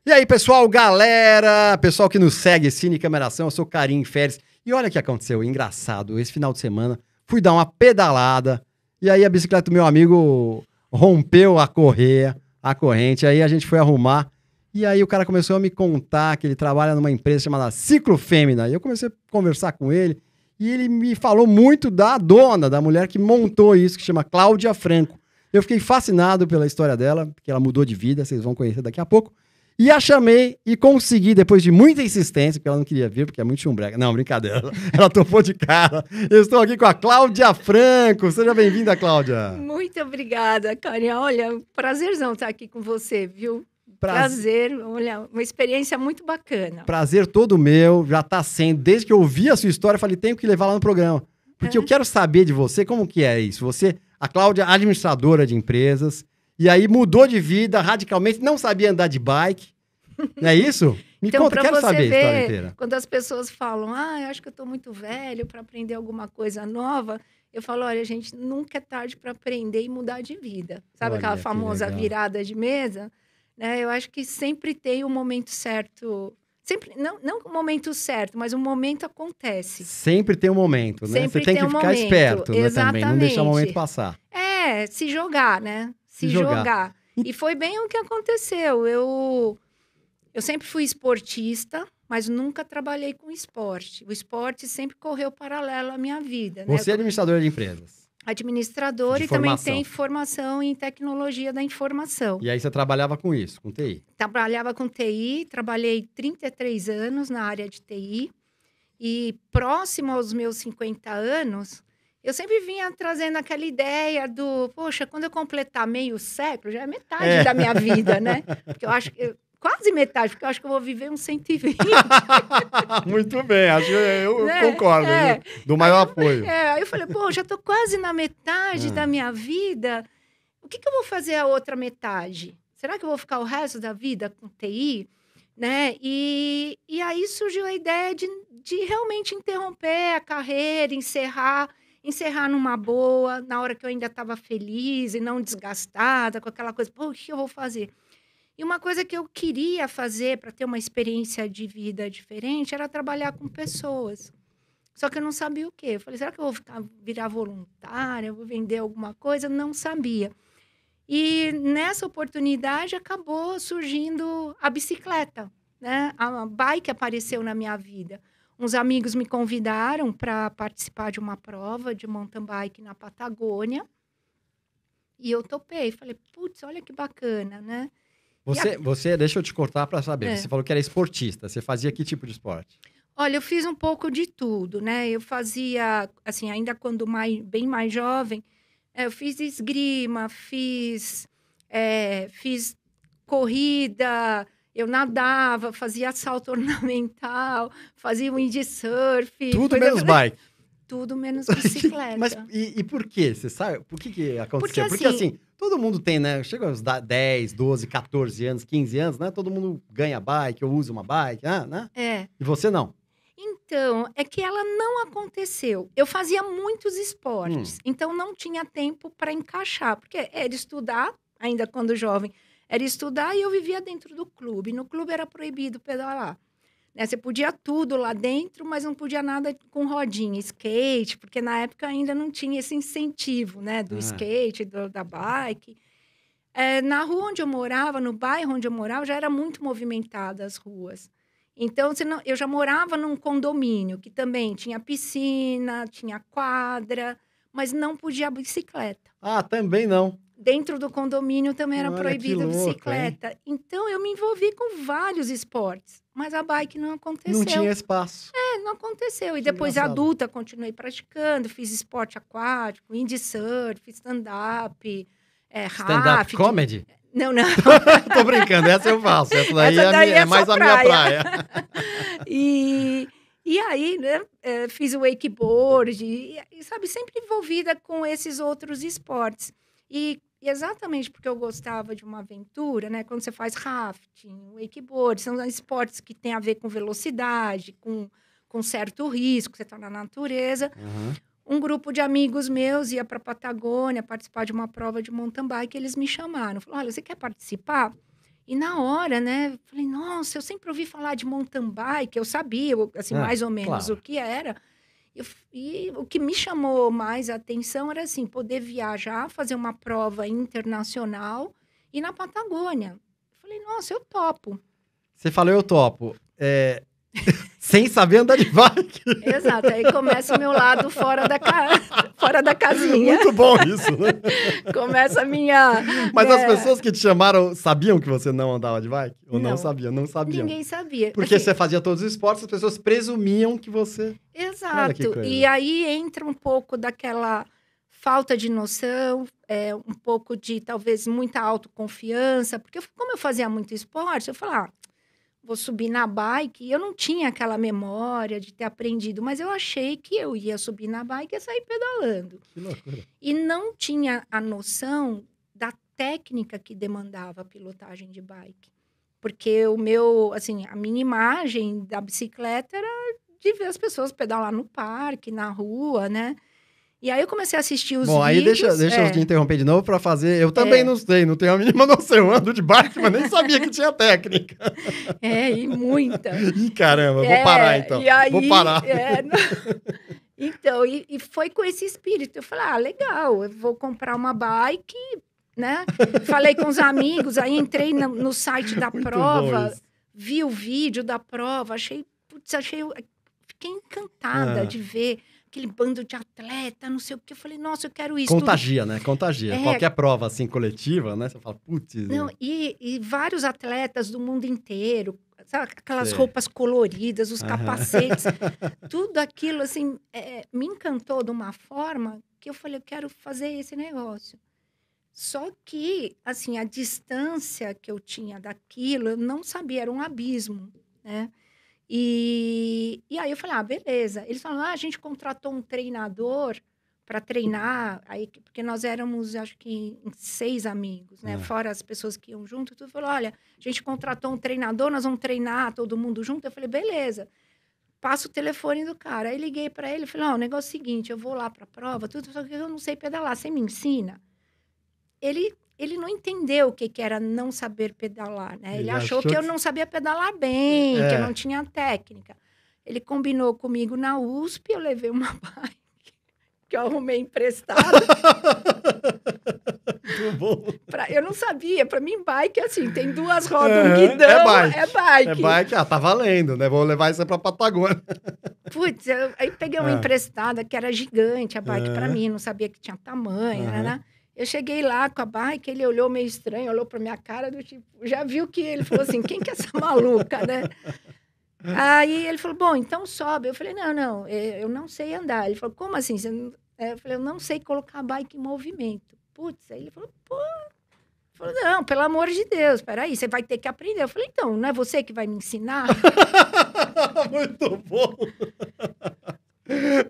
E aí, pessoal, galera, pessoal que nos segue, Cine Cameração, eu sou Karim Feres. E olha o que aconteceu, engraçado, esse final de semana, fui dar uma pedalada, e aí a bicicleta do meu amigo rompeu a corrente, aí a gente foi arrumar, e aí o cara começou a me contar que ele trabalha numa empresa chamada Ciclo Fêmea, e eu comecei a conversar com ele, e ele me falou muito da dona, da mulher que montou isso, que chama Cláudia Franco. Eu fiquei fascinado pela história dela, porque ela mudou de vida, vocês vão conhecer daqui a pouco. E a chamei e consegui, depois de muita insistência, porque ela não queria vir, porque é muito chumbrega. Não, brincadeira. Ela topou de cara. Eu estou aqui com a Cláudia Franco. Seja bem-vinda, Cláudia. Muito obrigada, Karim. Olha, prazerzão estar aqui com você, viu? Prazer. Olha, uma experiência muito bacana. Prazer todo meu, já está sendo. Desde que eu ouvi a sua história, eu falei, tenho que levar lá no programa. Porque eu quero saber de você, como que é isso? Você, a Cláudia, administradora de empresas, e aí mudou de vida radicalmente, não sabia andar de bike, não é isso? Me então, conta, quero saber a história inteira. Quando as pessoas falam, eu acho que eu estou muito velho para aprender alguma coisa nova, eu falo, olha, gente, nunca é tarde para aprender e mudar de vida. Sabe aquela famosa virada de mesa? Né? Eu acho que sempre tem o momento certo. Sempre, não o momento certo, mas o momento acontece. Sempre tem um momento, né? Você tem que ficar esperto, né, também, não deixar o momento passar. Se jogar, né? Se jogar. E foi bem o que aconteceu. Eu sempre fui esportista, mas nunca trabalhei com esporte. O esporte sempre correu paralelo à minha vida. Você é administradora de empresas. Administradora e também tem formação em tecnologia da informação. E aí você trabalhava com isso, com TI? Trabalhava com TI, trabalhei 33 anos na área de TI. E próximo aos meus 50 anos, eu sempre vinha trazendo aquela ideia do... Poxa, quando eu completar meio século, já é metade da minha vida, né? Porque eu acho que... Quase metade, porque eu acho que eu vou viver uns 120. Muito bem, acho que eu concordo, do maior apoio. Aí eu falei, já tô quase na metade da minha vida. O que eu vou fazer a outra metade? Será que eu vou ficar o resto da vida com TI? Né? E aí surgiu a ideia de realmente interromper a carreira, encerrar numa boa, na hora que eu ainda estava feliz e não desgastada, com aquela coisa, o que eu vou fazer? E uma coisa que eu queria fazer para ter uma experiência de vida diferente era trabalhar com pessoas. Só que eu não sabia o quê. Eu falei, será que eu vou virar voluntária? Eu vou vender alguma coisa? Não sabia. E nessa oportunidade acabou surgindo a bicicleta, né? A bike apareceu na minha vida. Uns amigos me convidaram para participar de uma prova de mountain bike na Patagônia. E eu topei. Falei, putz, olha que bacana, né? Você, deixa eu te cortar para saber. Você falou que era esportista. Você fazia que tipo de esporte? Olha, eu fiz um pouco de tudo, né? Eu fazia, assim, ainda quando bem mais jovem, eu fiz esgrima, fiz corrida, eu nadava, fazia salto ornamental, fazia windsurf. Tudo menos bike. Tudo menos bicicleta. Mas e por quê? Você sabe? Por que aconteceu? Porque assim, todo mundo tem, né? Chega aos 10, 12, 14 anos, 15 anos, né? Todo mundo ganha bike ou usa uma bike, né? E você não? Então, é que ela não aconteceu. Eu fazia muitos esportes, então não tinha tempo para encaixar. Porque era estudar, ainda quando jovem, era estudar e eu vivia dentro do clube. No clube era proibido pedalar. Né? Você podia tudo lá dentro, mas não podia nada com rodinha, skate, porque na época ainda não tinha esse incentivo, né? Do skate, da bike. Na rua onde eu morava, no bairro onde eu morava, já era muito movimentada as ruas. Então, eu já morava num condomínio que também tinha piscina, tinha quadra, mas não podia bicicleta. Também não. Dentro do condomínio também era proibida a bicicleta. Então, eu me envolvi com vários esportes, mas a bike não aconteceu. Não tinha espaço. Não aconteceu. E depois, adulta, continuei praticando, fiz esporte aquático, windsurf, stand-up, stand-up comedy? Não. Tô brincando, essa eu faço. Essa daí é mais a minha praia. E aí, né, fiz o wakeboard, e, sabe, sempre envolvida com esses outros esportes. E exatamente porque eu gostava de uma aventura, né? Quando você faz rafting, wakeboard, são esportes que têm a ver com velocidade, com certo risco, você está na natureza. Um grupo de amigos meus ia para a Patagônia participar de uma prova de mountain bike, eles me chamaram. Falaram, olha, você quer participar? E na hora, né, falei, nossa, eu sempre ouvi falar de mountain bike, eu sabia, assim, mais ou menos claro. o que era. E o que me chamou mais a atenção era, assim, poder viajar, fazer uma prova internacional e na Patagônia. Falei, nossa, eu topo. Você falou, eu topo. Sem saber andar de bike. Exato, aí começa o meu lado fora da casinha. Muito bom isso, né? Começa a minha... Mas as pessoas que te chamaram sabiam que você não andava de bike? Ou não sabiam? Não sabiam. Ninguém sabia. Porque assim, você fazia todos os esportes, as pessoas presumiam que você... Exato. E aí entra um pouco daquela falta de noção, um pouco de, talvez, muita autoconfiança. Porque como eu fazia muito esporte, eu falava, vou subir na bike. E eu não tinha aquela memória de ter aprendido, mas eu achei que eu ia subir na bike e ia sair pedalando. Que loucura. E não tinha a noção da técnica que demandava a pilotagem de bike. Porque a minha imagem da bicicleta era de ver as pessoas pedalar no parque, na rua, né? E aí eu comecei a assistir os vídeos... Bom, aí deixa eu te interromper de novo para fazer... Eu também não sei, não tenho a mínima noção. Eu ando de bike, mas nem sabia que tinha técnica. E muita. Ih, caramba, vou parar então. E aí, vou parar. Então, e foi com esse espírito. Eu falei, legal, eu vou comprar uma bike, né? Falei com os amigos, aí entrei no site da prova, vi o vídeo da prova, fiquei encantada de ver aquele bando de atleta, não sei o que. Eu falei, nossa, eu quero isso. Contagia, né? Contagia. Qualquer prova, assim, coletiva, né? Você fala, putz... Não, e vários atletas do mundo inteiro, sabe? Aquelas roupas coloridas, os capacetes, tudo aquilo, assim, me encantou de uma forma que eu falei, eu quero fazer esse negócio. Só que, assim, a distância que eu tinha daquilo, eu não sabia, era um abismo, né? E aí eu falei, beleza. Eles falaram, a gente contratou um treinador para treinar, aí, porque nós éramos, acho que, 6 amigos, né? Fora as pessoas que iam junto, tudo. Falou, olha, a gente contratou um treinador, nós vamos treinar todo mundo junto. Eu falei, beleza. Passa o telefone do cara. Aí liguei para ele, falei, o negócio é o seguinte, eu vou lá para a prova, tudo, só que eu não sei pedalar, você me ensina? Ele não entendeu o que era não saber pedalar, né? Ele achou que eu não sabia pedalar bem, que eu não tinha técnica. Ele combinou comigo na USP, eu levei uma bike que eu arrumei emprestada. Muito bom. Eu não sabia, para mim bike assim, tem 2 rodas, um guidão, é bike. É bike, tá valendo, né? Vou levar isso pra Patagônia. Putz, aí peguei uma emprestada que era gigante, a bike para mim, não sabia que tinha tamanho, né? Eu cheguei lá com a bike, ele olhou meio estranho, olhou pra minha cara, do tipo, já viu que ele falou assim, quem que é essa maluca, né? Aí ele falou, bom, então sobe. Eu falei, não, eu não sei andar. Ele falou, como assim? Eu falei, eu não sei colocar a bike em movimento. Putz, aí ele falou, falou, não, pelo amor de Deus, peraí, você vai ter que aprender. Eu falei, então, não é você que vai me ensinar? Muito bom!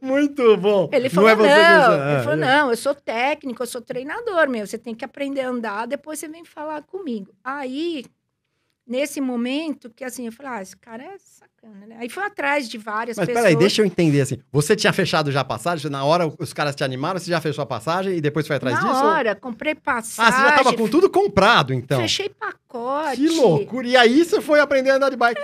Muito bom. Ele falou, ele falou, não, eu sou técnico, eu sou treinador, você tem que aprender a andar, depois você vem falar comigo. Aí, nesse momento, que assim, eu falei, esse cara é sacana, né? Aí foi atrás de várias pessoas. Mas peraí, deixa eu entender, assim, você tinha fechado já a passagem? Na hora os caras te animaram, você já fechou a passagem e depois foi atrás disso? Na hora, comprei passagem. Você já tava com tudo comprado, então? Fechei pacote. Que loucura! E aí você foi aprender a andar de bike?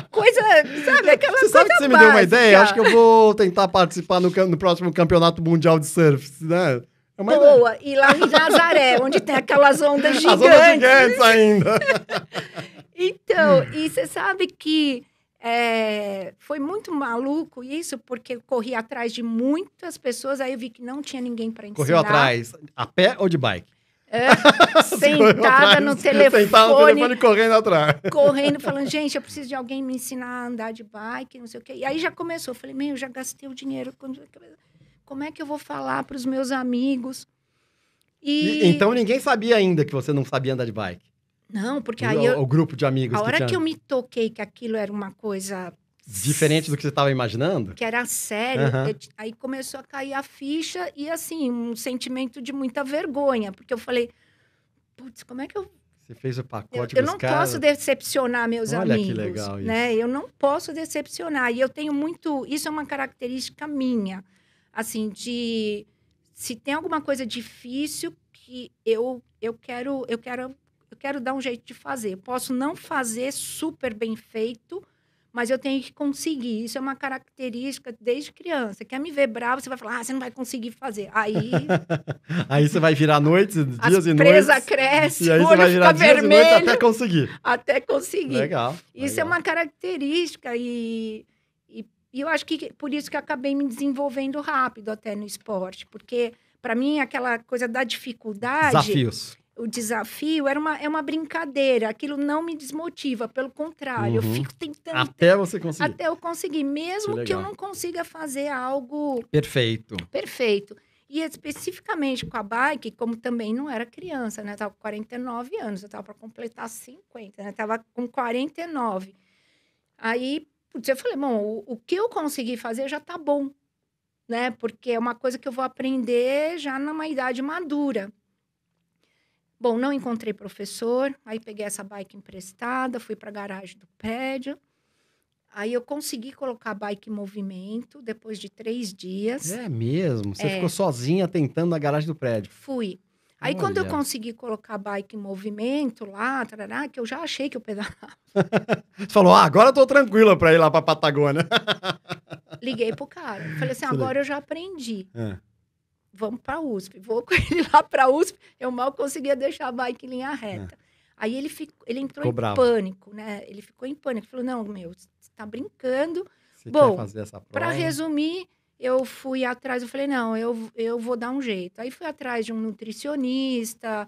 Coisa, sabe, aquela Você sabe que você me deu uma ideia? Acho que eu vou tentar participar no próximo campeonato mundial de surf, né? Boa, e lá em Nazaré, onde tem aquelas ondas gigantes. As ondas gigantes ainda. Então, e você sabe que foi muito maluco isso, porque eu corri atrás de muitas pessoas, aí eu vi que não tinha ninguém para ensinar. Correu atrás, a pé ou de bike? Sentada no telefone. Sentada no telefone correndo atrás. Correndo, falando, gente, eu preciso de alguém me ensinar a andar de bike, não sei o quê. E aí já começou, eu falei, eu já gastei o dinheiro. Como é que eu vou falar para os meus amigos? Então ninguém sabia ainda que você não sabia andar de bike? Não, porque o grupo de amigos. A hora que eu me toquei que aquilo era uma coisa... Diferente do que você estava imaginando? Que era sério. Aí começou a cair a ficha e, assim, um sentimento de muita vergonha. Porque eu falei, putz, como é que eu... Você fez o pacote Eu não posso decepcionar meus amigos. Olha que legal isso. Né? Eu não posso decepcionar. E eu tenho muito... Isso é uma característica minha. Assim, de se tem alguma coisa difícil que eu quero dar um jeito de fazer. Eu posso não fazer super bem feito, mas eu tenho que conseguir. Isso é uma característica desde criança. Quer me ver bravo, você vai falar, você não vai conseguir fazer. Aí Aí você vai virar noites, dias e noites. a presa cresce, E aí o você olho vai fica virar dias e noites vermelho. até conseguir. Até conseguir. Legal. Isso é legal. uma característica e eu acho que por isso que eu acabei me desenvolvendo rápido até no esporte. Porque, para mim, aquela coisa da dificuldade... Desafios. O desafio é uma brincadeira. Aquilo não me desmotiva, pelo contrário. Eu fico tentando... Até você conseguir. Até eu conseguir, mesmo que eu não consiga fazer algo Perfeito. perfeito. E especificamente com a bike, como também não era criança, né? Eu tava com 49 anos, eu tava para completar 50, né? Tava com 49. Aí, putz, eu falei, bom, o que eu consegui fazer já tá bom, né? Porque é uma coisa que eu vou aprender já numa idade madura. Bom, não encontrei professor, aí peguei essa bike emprestada, fui para a garagem do prédio. Aí eu consegui colocar a bike em movimento depois de 3 dias. É mesmo? Você ficou sozinha tentando na garagem do prédio? Fui. Aí quando eu consegui colocar a bike em movimento lá, tarará, que eu já achei que eu pedalava. Você falou, agora eu tô tranquila para ir lá para Patagônia. Liguei pro cara. Falei assim, agora eu já aprendi. É. Vamos para a USP. Vou com ele lá para a USP. Eu mal conseguia deixar a bike em linha reta. Aí ele entrou em pânico, né? Ele ficou em pânico. Falou, não, meu, você tá brincando. Você Bom, quer fazer essa prova? Para resumir, eu fui atrás. Eu falei, não, eu vou dar um jeito. Aí fui atrás de um nutricionista.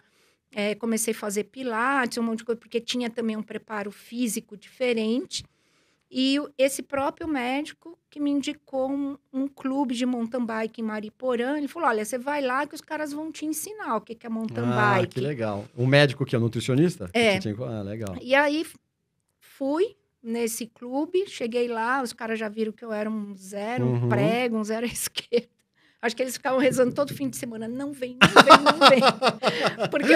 Comecei a fazer pilates, um monte de coisa. Porque tinha também um preparo físico diferente. E esse próprio médico que me indicou um clube de mountain bike em Mariporã, ele falou, olha, você vai lá que os caras vão te ensinar o que é mountain bike. Que legal. Um médico que é um nutricionista? Legal. E aí, fui nesse clube, cheguei lá, os caras já viram que eu era um zero, um prego, um zero à esquerda. Acho que eles ficavam rezando todo fim de semana. Não vem, não vem, não vem. Porque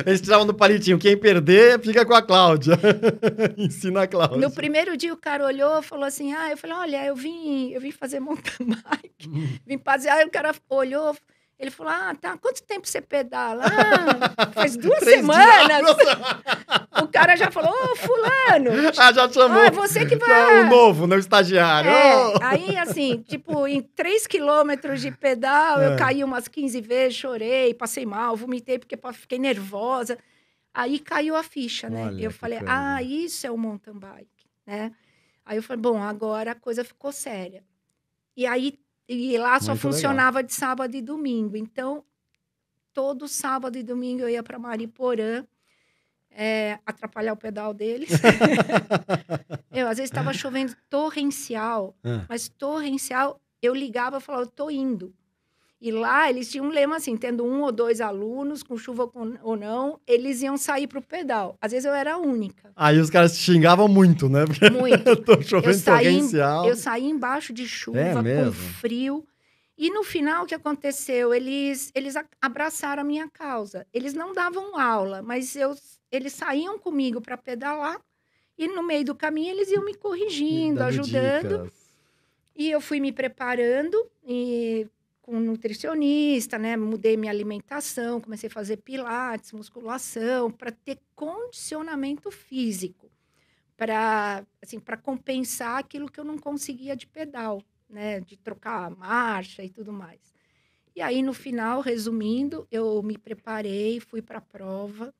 eles tiravam no palitinho. Quem perder, fica com a Cláudia. Ensina a Cláudia. No primeiro dia, o cara olhou e falou assim, eu falei, olha, eu vim fazer mountain bike. Vim passear. Aí o cara olhou, ele falou, tá, quanto tempo você pedala? Faz 2 semanas. O cara já falou, fulano. Já chamou. Você que vai. O novo, não o estagiário. Aí, assim, tipo, em 3 quilômetros de pedal, eu caí umas 15 vezes, chorei, passei mal, vomitei porque fiquei nervosa. Aí caiu a ficha, né? Olha, eu falei, isso é o mountain bike, né? Aí eu falei, bom, agora a coisa ficou séria. E aí, lá só funcionava de sábado e domingo. Então, todo sábado e domingo eu ia para Mariporã, atrapalhar o pedal deles. Às vezes estava chovendo torrencial, mas torrencial, eu ligava e falava, eu tô indo. E lá eles tinham um lema assim, tendo 1 ou 2 alunos, com chuva ou não, eles iam sair pro pedal. Às vezes eu era a única. Aí os caras te xingavam muito, né? Porque muito. Tô chovendo torrencial. Eu saí embaixo de chuva, com frio. E no final, o que aconteceu? Eles abraçaram a minha causa. Eles não davam aula, mas eles saíam comigo para pedalar. E no meio do caminho, eles iam me corrigindo, ajudando. Dicas. E eu fui me preparando com um nutricionista, né? Mudei minha alimentação, comecei a fazer pilates, musculação, para ter condicionamento físico, para compensar aquilo que eu não conseguia de pedal, né? De trocar a marcha e tudo mais. E aí, no final, resumindo, eu me preparei, fui para a prova.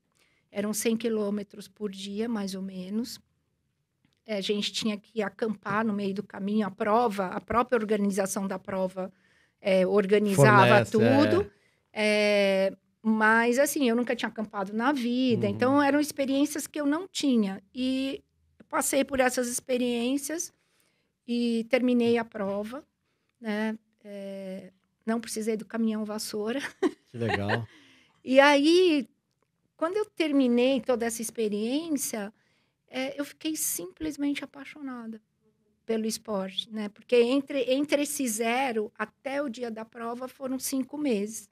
Eram 100 quilômetros por dia, mais ou menos. A gente tinha que acampar no meio do caminho. A própria organização da prova organizava tudo. Mas, assim, eu nunca tinha acampado na vida. Então, eram experiências que eu não tinha. E passei por essas experiências e terminei a prova, né? Não precisei do caminhão vassoura. Que legal. E aí, quando eu terminei toda essa experiência, eu fiquei simplesmente apaixonada pelo esporte, né? Porque entre esse 0 até o dia da prova foram 5 meses.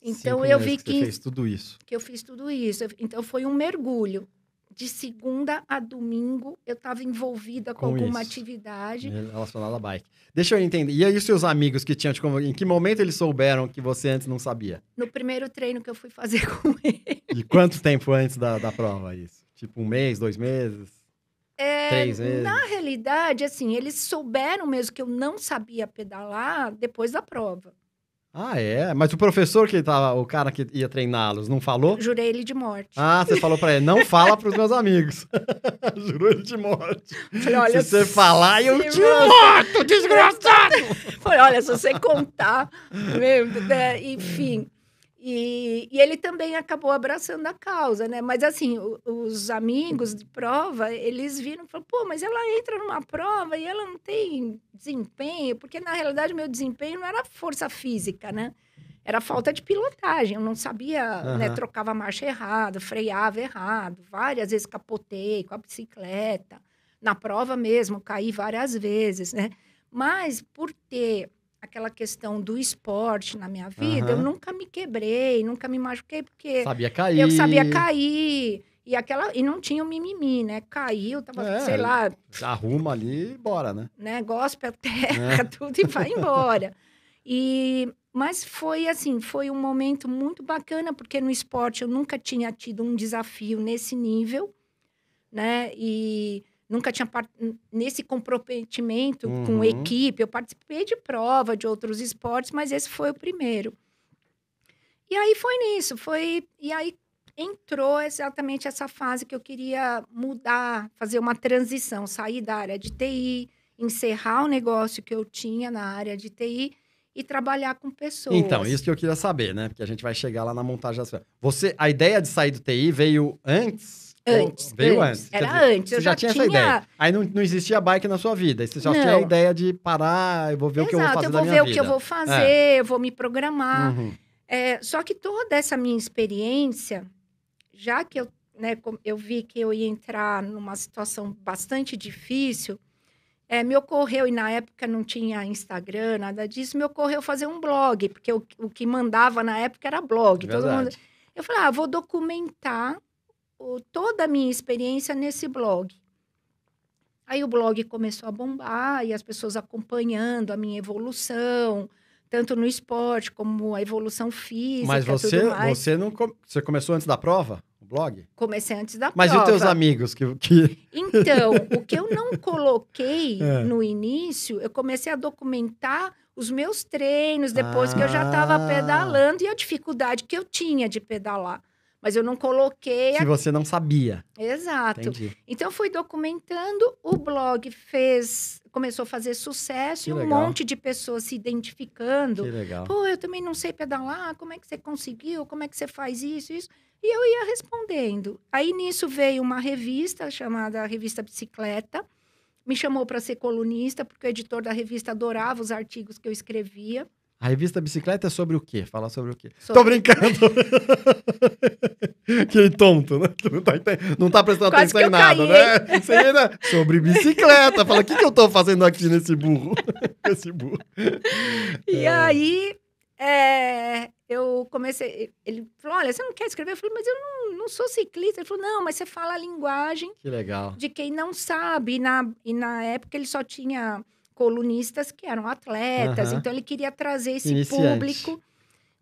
Então, eu vi que... Você fez tudo isso. Que eu fiz tudo isso. Então, foi um mergulho de segunda a domingo, eu estava envolvida com alguma atividade. Relacionada à bike. Deixa eu entender. E aí os seus amigos que tinham te convocado, em que momento eles souberam que você antes não sabia? No primeiro treino que eu fui fazer com ele. E quanto tempo antes da prova isso? Tipo 1 mês, 2 meses? 3 meses? Na realidade, assim, eles souberam mesmo que eu não sabia pedalar depois da prova. Ah, é? Mas o professor que tava, o cara que ia treiná-los, não falou? Jurei ele de morte. Ah, você falou pra ele, não fala pros meus amigos. Jurou ele de morte. Falei, olha, se você falar, eu te mato, desgraçado! Falei, olha, se você contar, né? Enfim. E ele também acabou abraçando a causa, né? Mas assim, os amigos de prova, eles viram e falaram, pô, mas ela entra numa prova e ela não tem desempenho, porque na realidade meu desempenho não era força física, né? Era falta de pilotagem, eu não sabia, né? Trocava a marcha errado, freava errado, várias vezes capotei com a bicicleta, na prova mesmo, caí várias vezes, né? Mas por ter aquela questão do esporte na minha vida, eu nunca me quebrei, nunca me machuquei, porque sabia cair. Eu sabia cair. E não tinha o mimimi, né? Caiu, tava, sei lá... Arruma ali e bora, né? Gospe a terra, tudo, e vai embora. Mas foi assim, foi um momento muito bacana, porque no esporte eu nunca tinha tido um desafio nesse nível, né? E... nunca tinha nesse comprometimento com equipe. Eu participei de prova de outros esportes, mas esse foi o primeiro. E aí foi nisso, e aí entrou exatamente essa fase que eu queria mudar, fazer uma transição, sair da área de TI, encerrar o negócio que eu tinha na área de TI e trabalhar com pessoas. Então, isso que eu queria saber, né? Porque a gente vai chegar lá na montagem das coisas. A ideia de sair do TI veio antes? Veio antes. Era dizer, antes. Você já tinha essa ideia. Aí não existia bike na sua vida. Você já tinha a ideia de parar, eu vou ver o que eu vou fazer da minha vida. Eu vou ver o que eu vou fazer, eu vou me programar. Só que toda essa minha experiência, já que eu vi que eu ia entrar numa situação bastante difícil, me ocorreu, e na época não tinha Instagram, nada disso, me ocorreu fazer um blog, porque o que mandava na época era blog. Todo mundo... Eu falei, vou documentar toda a minha experiência nesse blog. Aí o blog começou a bombar e as pessoas acompanhando a minha evolução, tanto no esporte como a evolução física. Mas você começou antes da prova, o blog? Comecei antes da prova. Mas e os teus amigos que... Então, o que eu não coloquei no início, eu comecei a documentar os meus treinos depois que eu já estava pedalando e a dificuldade que eu tinha de pedalar. Mas eu não coloquei... Que você não sabia. Exato. Entendi. Então, fui documentando. O blog começou a fazer sucesso. Que e um legal. monte de pessoas se identificando. Que legal. Pô, eu também não sei pedalar. Como é que você conseguiu? Como é que você faz isso? E eu ia respondendo. Aí, nisso, veio uma revista chamada Revista Bicicleta. Me chamou para ser colunista, porque o editor da revista adorava os artigos que eu escrevia. A revista Bicicleta é sobre o quê? Fala sobre o quê? Tô brincando! Que tonto, né? Não tá prestando atenção em nada, né? Você ainda... Sobre bicicleta. Fala, o que eu tô fazendo aqui nesse burro? Esse burro. E aí, eu comecei... Ele falou, olha, você não quer escrever? Eu falei, mas eu não sou ciclista. Ele falou, não, mas você fala a linguagem... Que legal. De quem não sabe. E na época, ele só tinha... colunistas que eram atletas, então ele queria trazer esse público.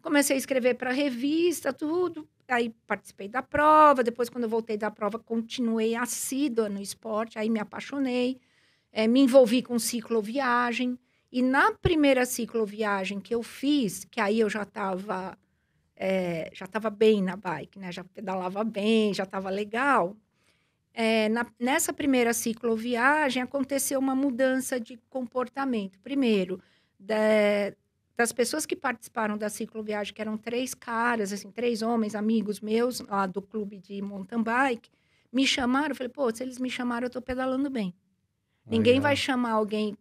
Comecei a escrever para a revista, tudo. Aí participei da prova, depois quando eu voltei da prova, continuei assídua no esporte, aí me apaixonei, me envolvi com cicloviagem. E na primeira cicloviagem que eu fiz, que aí eu já estava bem na bike, né? Já pedalava bem, já estava legal. Nessa primeira cicloviagem, aconteceu uma mudança de comportamento. Primeiro, das pessoas que participaram da cicloviagem, que eram 3 caras, assim, 3 homens, amigos meus, lá do clube de mountain bike, me chamaram. Eu falei, pô, se eles me chamaram, eu estou pedalando bem. Ninguém vai chamar alguém...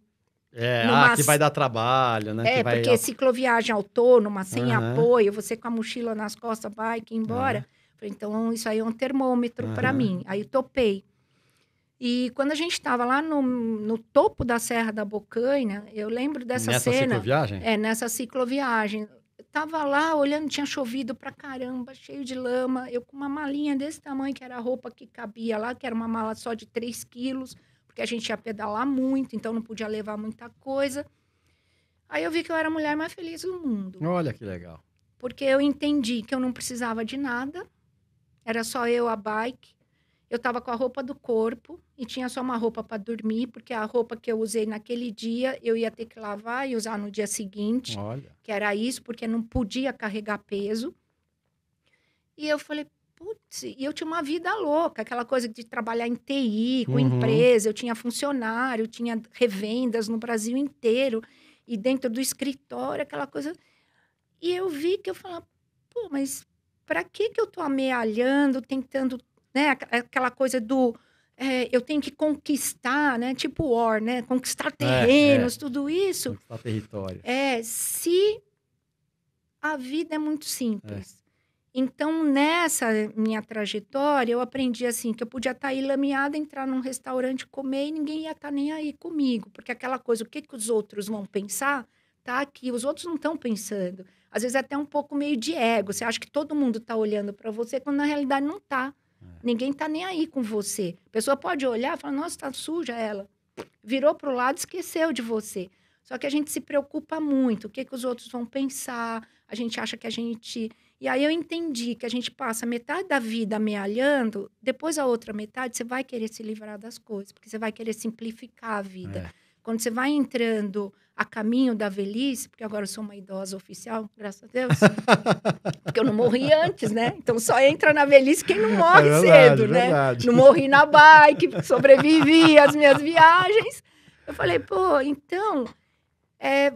que vai dar trabalho, né? Porque cicloviagem autônoma, sem apoio, você com a mochila nas costas, bike, embora... Então, isso aí é um termômetro para mim. Aí, topei. E quando a gente estava lá no topo da Serra da Bocaina, eu lembro dessa cena... Nessa cicloviagem? Nessa cicloviagem. eu tava lá olhando, tinha chovido pra caramba, cheio de lama. Eu com uma malinha desse tamanho, que era a roupa que cabia lá, que era uma mala só de 3 quilos, porque a gente ia pedalar muito, então não podia levar muita coisa. Aí eu vi que eu era a mulher mais feliz do mundo. Olha que legal. Porque eu entendi que eu não precisava de nada, era só eu, a bike. Eu estava com a roupa do corpo e tinha só uma roupa para dormir, porque a roupa que eu usei naquele dia eu ia ter que lavar e usar no dia seguinte, Olha. que era isso, porque não podia carregar peso. E eu falei, putz, e eu tinha uma vida louca, aquela coisa de trabalhar em TI, com empresa, eu tinha funcionário, tinha revendas no Brasil inteiro, e dentro do escritório, aquela coisa. E eu vi que eu falava, pô, mas para que eu tô amealhando, tentando, né, aquela coisa do eu tenho que conquistar, né, tipo War, né, conquistar terrenos, tudo isso. Conquistar território. Se a vida é muito simples. Então, nessa minha trajetória, eu aprendi assim, que eu podia estar aí lameada, entrar num restaurante, comer e ninguém ia estar nem aí comigo. Porque aquela coisa, o que os outros vão pensar, tá aqui. Os outros não estão pensando. Às vezes até um pouco meio de ego. Você acha que todo mundo está olhando para você, quando na realidade não está. Ninguém está nem aí com você. A pessoa pode olhar e falar, nossa, está suja ela. Virou para o lado, esqueceu de você. Só que a gente se preocupa muito. O que os outros vão pensar? A gente acha que a gente... E aí eu entendi que a gente passa metade da vida amealhando, depois a outra metade você vai querer se livrar das coisas, porque você vai querer simplificar a vida. Quando você vai entrando a caminho da velhice, porque agora eu sou uma idosa oficial, graças a Deus, porque eu não morri antes, né? Então só entra na velhice quem não morre cedo, né? Verdade. Não morri na bike, sobrevivi às minhas viagens. Eu falei, pô, então...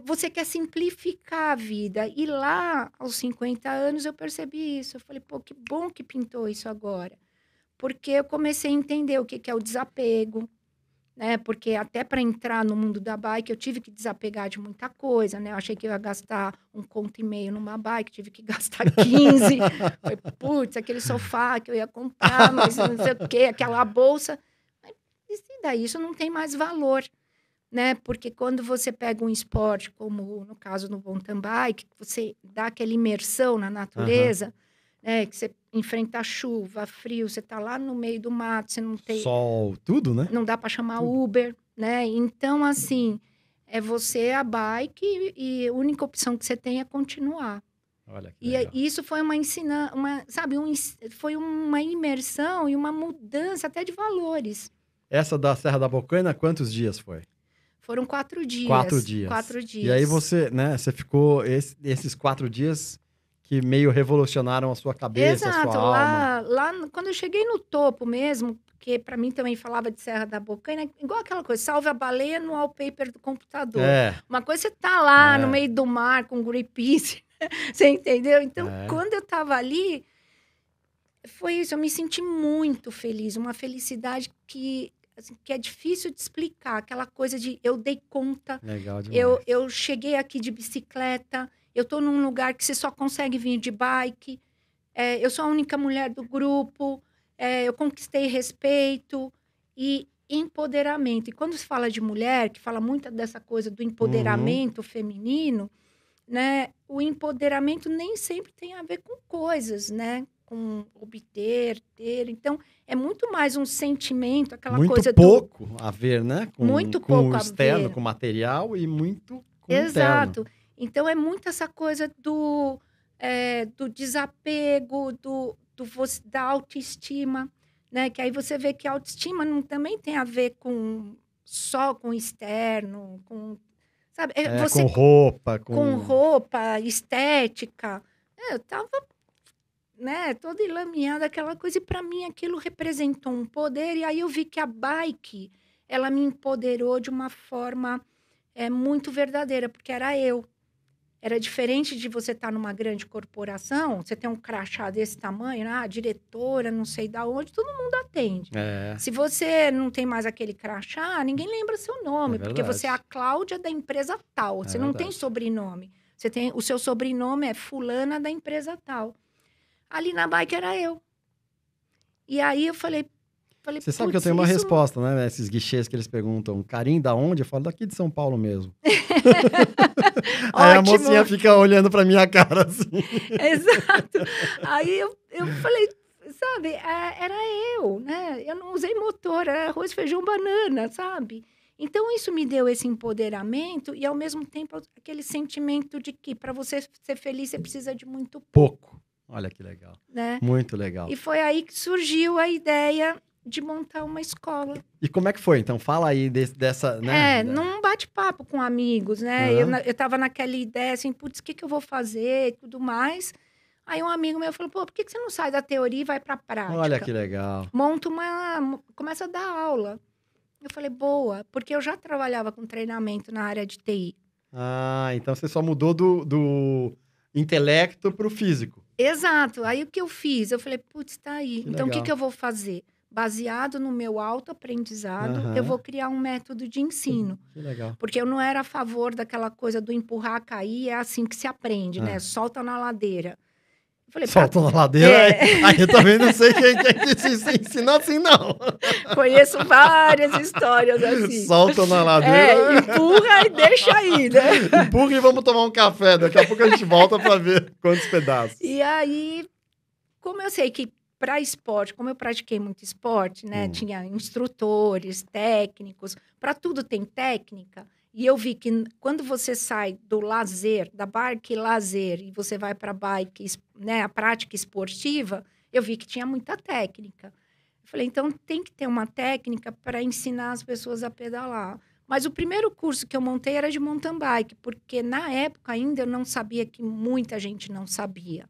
você quer simplificar a vida. E lá, aos 50 anos, eu percebi isso. Eu falei, pô, que bom que pintou isso agora. Porque eu comecei a entender o que é o desapego, né? Porque até para entrar no mundo da bike, eu tive que desapegar de muita coisa, né? Eu achei que eu ia gastar 1,5 conto numa bike, tive que gastar 15. Falei, putz, aquele sofá que eu ia comprar, mas não sei o quê, aquela bolsa. E daí isso não tem mais valor. Né? Porque quando você pega um esporte, como no caso no mountain bike, você dá aquela imersão na natureza, né? Que você enfrenta chuva, frio, você tá lá no meio do mato, você não tem... Sol, tudo, né? Não dá para chamar Tudo. Uber, né? Então, assim, é você a bike e a única opção que você tem é continuar. Olha que E legal. isso foi foi uma imersão e uma mudança até de valores. Essa da Serra da Bocaina, quantos dias foi? Foram 4 dias. 4 dias. 4 dias. E aí você, né, você ficou esses 4 dias que meio revolucionaram a sua cabeça, Exato. a sua alma. Lá, quando eu cheguei no topo mesmo, porque para mim também falava de Serra da Bocaina, igual aquela coisa, salve a baleia no wallpaper do computador. Uma coisa você tá lá no meio do mar com Greenpeace, você entendeu? Então, quando eu tava ali, foi isso, eu me senti muito feliz, uma felicidade que... Assim, que é difícil de explicar, aquela coisa de eu dei conta, Legal demais. eu cheguei aqui de bicicleta, eu estou num lugar que você só consegue vir de bike, eu sou a única mulher do grupo, eu conquistei respeito e empoderamento. E quando se fala de mulher, que fala muito dessa coisa do empoderamento feminino, né? O empoderamento nem sempre tem a ver com coisas, né? Com obter, ter. Então, é muito mais um sentimento, aquela muito coisa pouco a ver, né? Muito com pouco o a externo, ver. com o material e muito com Exato. o interno. Então, é muito essa coisa do desapego, da autoestima, né? Que aí você vê que a autoestima também tem a ver só com o externo, sabe? Com roupa. Com roupa, estética. Eu tava, né, toda enlameada, aquela coisa. E para mim aquilo representou um poder. E aí eu vi que a bike, ela me empoderou de uma forma muito verdadeira, porque era eu. Era diferente de você estar numa grande corporação, você tem um crachá desse tamanho, diretora, não sei da onde, todo mundo atende. Se você não tem mais aquele crachá, ninguém lembra seu nome, porque você é a Cláudia da empresa tal. Você não tem sobrenome. O seu sobrenome é fulana da empresa tal. Ali na bike era eu. E aí eu falei, falei, Você sabe que eu tenho uma resposta, né? Esses guichês que eles perguntam, carinho da onde? Eu falo, daqui de São Paulo mesmo. Aí a mocinha fica olhando pra minha cara assim. Exato. Aí eu falei, sabe, era eu, né? Eu não usei motor, era arroz, feijão, banana, sabe? Então, isso me deu esse empoderamento e, ao mesmo tempo, aquele sentimento de que, para você ser feliz, você precisa de muito pouco. Olha que legal. Né? Muito legal. E foi aí que surgiu a ideia de montar uma escola. E como é que foi? Então, fala aí dessa... né? Num bate-papo com amigos, né? Uhum. Eu tava naquela ideia, assim, putz, o que eu vou fazer e tudo mais. Aí um amigo meu falou, pô, por que você não sai da teoria e vai pra prática? Olha que legal. Começa a dar aula. Eu falei, boa, porque eu já trabalhava com treinamento na área de TI. Ah, então você só mudou do intelecto pro físico. Exato. Aí o que eu fiz? Eu falei, putz, tá aí. Que então, o legal. que eu vou fazer? Baseado no meu autoaprendizado, Aham. eu vou criar um método de ensino. Que legal. Porque eu não era a favor daquela coisa do empurrar, cair, é assim que se aprende, né? Solta na ladeira. Eu falei, solta na ladeira? Aí eu também não sei quem que se ensina assim, não. Conheço várias histórias assim. Solta na ladeira. Empurra e deixa aí, né? Empurra e vamos tomar um café. Daqui a pouco a gente volta para ver quantos pedaços. E aí, como eu sei que para esporte, como eu pratiquei muito esporte, né? Tinha instrutores, técnicos, para tudo tem técnica. E eu vi que quando você sai do lazer, da bike lazer, e você vai para a bike, né, a prática esportiva, eu vi que tinha muita técnica. Eu falei, então tem que ter uma técnica para ensinar as pessoas a pedalar. Mas o primeiro curso que eu montei era de mountain bike, porque na época ainda eu não sabia que muita gente não sabia.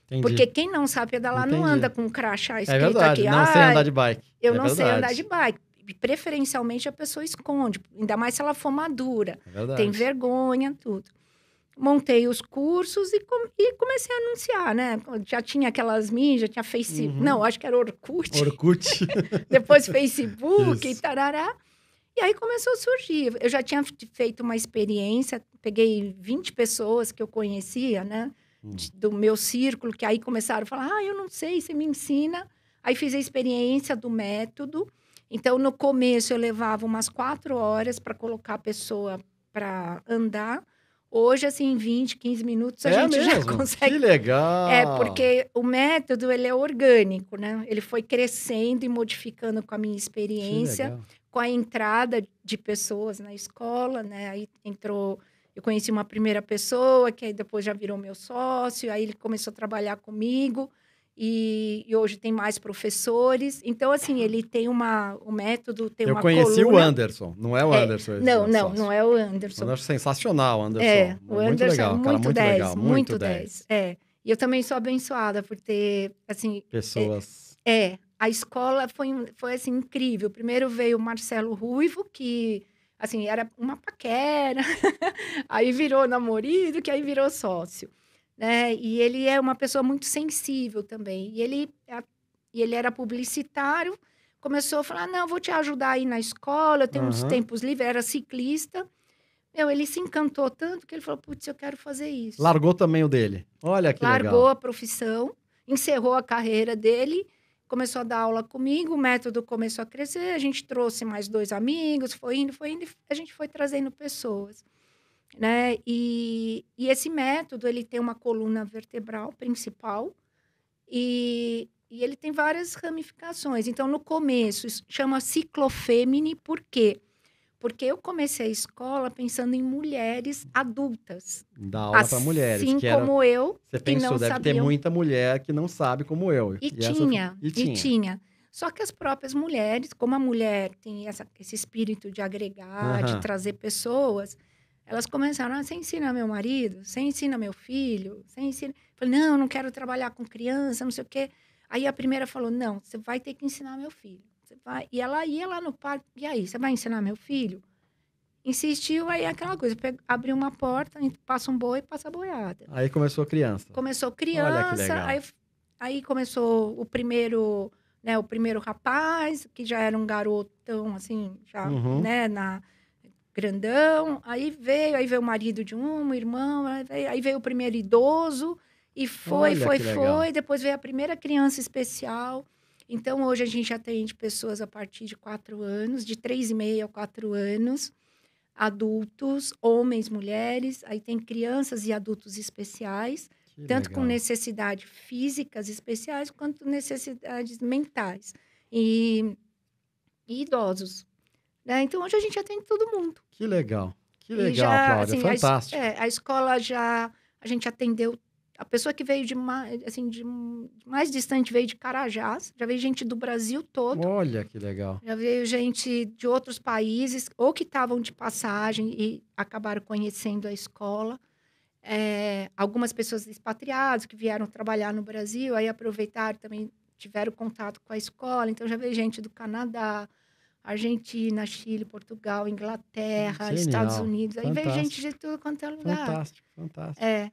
Entendi. Porque quem não sabe pedalar não anda com um crachá escrito verdade, aqui. Não sei andar de bike. Eu não sei andar de bike. Preferencialmente a pessoa esconde, ainda mais se ela for madura. Tem vergonha, tudo. Montei os cursos e comecei a anunciar, né? Já tinha aquelas mídias, já tinha Facebook. Não, acho que era Orkut. Depois Facebook e tarará. E aí começou a surgir. Eu já tinha feito uma experiência, peguei 20 pessoas que eu conhecia, né? Do meu círculo, que aí começaram a falar, eu não sei, você me ensina. Aí fiz a experiência do método. Então, no começo, eu levava umas 4 horas para colocar a pessoa para andar. Hoje, assim, em 20, 15 minutos, a gente já consegue. Que legal! Porque o método, ele é orgânico, né? Ele foi crescendo e modificando com a minha experiência, com a entrada de pessoas na escola, né? Aí entrou... Eu conheci uma primeira pessoa, que aí depois já virou meu sócio, aí ele começou a trabalhar comigo. E hoje tem mais professores. Então, assim, ele tem o método, tem uma coluna. Eu conheci o Anderson, não é o Anderson. Não é o Anderson. O Anderson sensacional, Anderson. O Anderson muito legal, muito 10, legal, muito 10. E eu também sou abençoada por ter, assim... Pessoas... a escola foi assim, incrível. Primeiro veio o Marcelo Ruivo, que, assim, era uma paquera. Aí virou namorado, que aí virou sócio. Né? E ele é uma pessoa muito sensível também. E ele era publicitário, começou a falar, não, vou te ajudar aí na escola, eu tenho uns tempos livres, era ciclista. Ele se encantou tanto que ele falou, putz, eu quero fazer isso. Largou também o dele. Olha que legal. Largou a profissão, encerrou a carreira dele, começou a dar aula comigo, o método começou a crescer, a gente trouxe mais 2 amigos, foi indo, a gente foi trazendo pessoas. Né? E esse método, ele tem uma coluna vertebral principal e ele tem várias ramificações. Então, no começo, chama ciclofêmine, por quê? Porque eu comecei a escola pensando em mulheres adultas. Dá aula para mulheres. Assim como eu, você pensou, deve sabiam. ter muita mulher que não sabe como eu. E tinha. Só que as próprias mulheres, como a mulher tem esse espírito de agregar, de trazer pessoas... Elas começaram, você ensina meu marido, você ensina meu filho, você ensina... Eu falei, não quero trabalhar com criança, não sei o quê. Aí a primeira falou, não, você vai ter que ensinar meu filho. Você vai... E ela ia lá no parque, e aí, você vai ensinar meu filho? Insistiu, aí aquela coisa, abriu uma porta, passa um boi, passa boiada. Aí começou criança. Começou criança, olha que legal. Aí começou o primeiro rapaz, que já era um garotão, assim, já, né, grandão, aí veio o marido de o irmão, aí veio o primeiro idoso, e foi, depois veio a primeira criança especial, Então, hoje a gente atende pessoas a partir de 4 anos, de 3,5 a 4 anos, adultos, homens, mulheres, aí tem crianças e adultos especiais, Que tanto com legal. necessidades físicas especiais, quanto necessidades mentais e idosos, né. Então, hoje a gente atende todo mundo. Que legal. Que E legal, já, Cláudia. assim, Fantástico. a escola já a gente atendeu a pessoa que veio assim, mais distante veio de Carajás, já veio gente do Brasil todo, Olha que legal. já veio gente de outros países, ou que estavam de passagem e acabaram conhecendo a escola. Algumas pessoas expatriadas que vieram trabalhar no Brasil, aí aproveitaram também, tiveram contato com a escola, então já veio gente do Canadá, Argentina, Chile, Portugal, Inglaterra, Estados Genial. Unidos. Aí veio gente Fantástico. de tudo quanto é lugar. Fantástico, fantástico. É,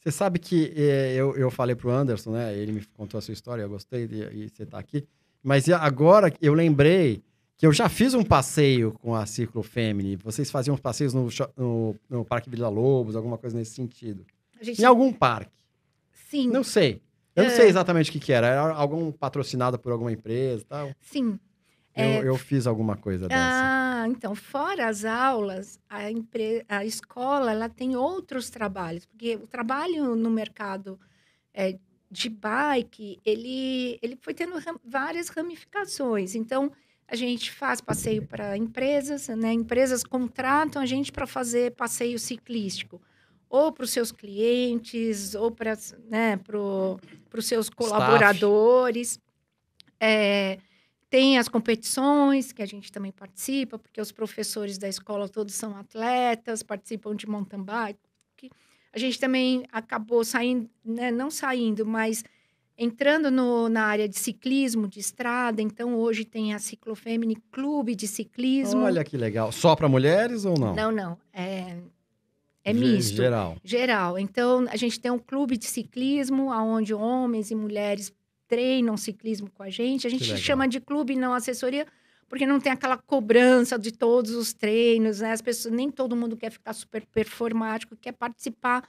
Você sabe que eu falei pro Anderson, né? Ele me contou a sua história, eu gostei e você tá aqui. Mas agora eu lembrei que eu já fiz um passeio com a Ciclo Family. Vocês faziam passeios no Parque Vila Lobos, alguma coisa nesse sentido. a gente, Em algum parque. sim, Não sei. Eu não sei exatamente o que era. Era algum patrocinado por alguma empresa e tal. sim. Eu fiz alguma coisa dessa. Então, fora as aulas, a escola ela tem outros trabalhos, porque o trabalho no mercado de bike, ele foi tendo várias ramificações. Então, a gente faz passeio para empresas, né? Empresas contratam a gente para fazer passeio ciclístico, ou para os seus clientes, ou para, né, os seus colaboradores. Tem as competições, que a gente também participa, porque os professores da escola todos são atletas, participam de mountain bike. A gente também acabou saindo, né, não saindo, mas entrando na área de ciclismo, de estrada. Então, hoje tem a Ciclo Family Clube de Ciclismo. Olha que legal. Só para mulheres ou não? Não. É misto. Geral. Então, a gente tem um clube de ciclismo, onde homens e mulheres treinam ciclismo com a gente. A gente chama de clube, não assessoria, porque não tem aquela cobrança de todos os treinos, né? As pessoas, nem todo mundo quer ficar super performático, quer participar